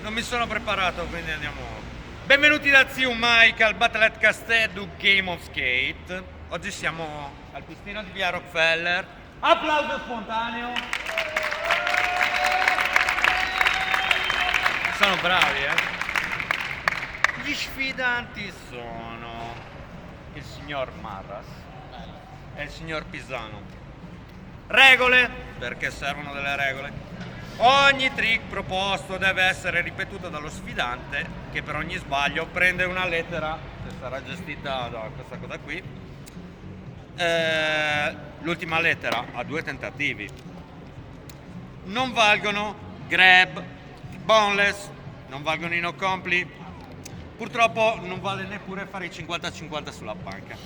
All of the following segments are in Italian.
Non mi sono preparato, quindi andiamo. Benvenuti da zio Mike al Battlet Castello Game of Skate. Oggi siamo al pistino di via Rockefeller. Applauso spontaneo. Sono bravi, Gli sfidanti sono il signor Marras e il signor Pisano. Regole, perché servono delle regole. Ogni trick proposto deve essere ripetuto dallo sfidante, che per ogni sbaglio prende una lettera, che sarà gestita da questa cosa qui. L'ultima lettera ha 2 tentativi. Non valgono grab, boneless, non valgono i no compli. Purtroppo non vale neppure fare i 50-50 sulla panca.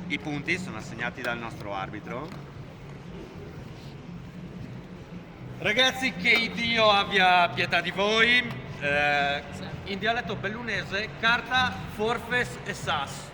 I punti sono assegnati dal nostro arbitro. Ragazzi, che Dio abbia pietà di voi. In dialetto bellunese, carta, forfes e sas.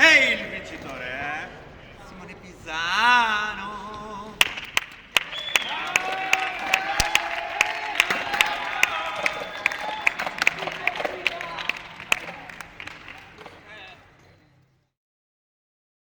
Ehi,